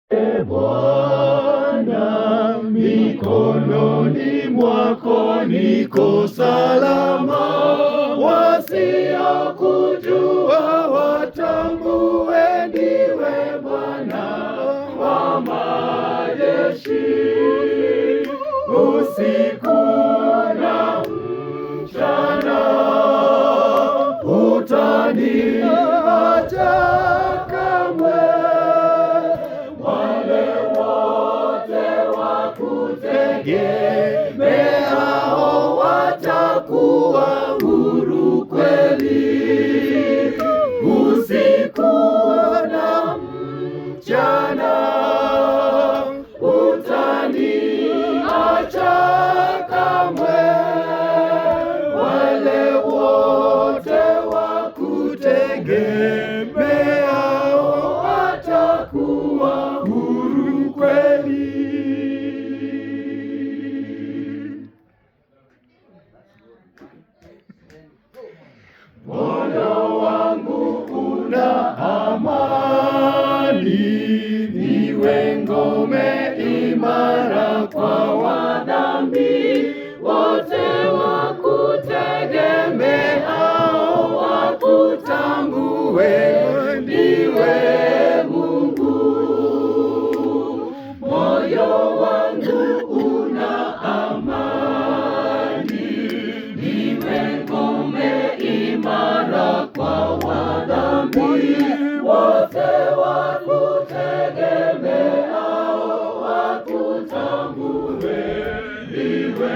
E Bwana, mikononi mwako niko salama, wasiokujua watambue ndiwe Bwana wa majeshi. Usiku na mchana hutaniacha kamwe. Wale wote wakutegemeao watakuwa huru kweli. Usiku na mchana hutaniacha kamwe. Wale wote wakutegemeao watakuwa huru kweli. Moyo wangu una amani, niwe ngome imara kwa wadhambi wote wakutegemeao wakutambue ndiwe Mungu. Moyo wangu una amani, niwe ngome imara kwa wadhambi wote wakutegemeao wakutambue ndiwe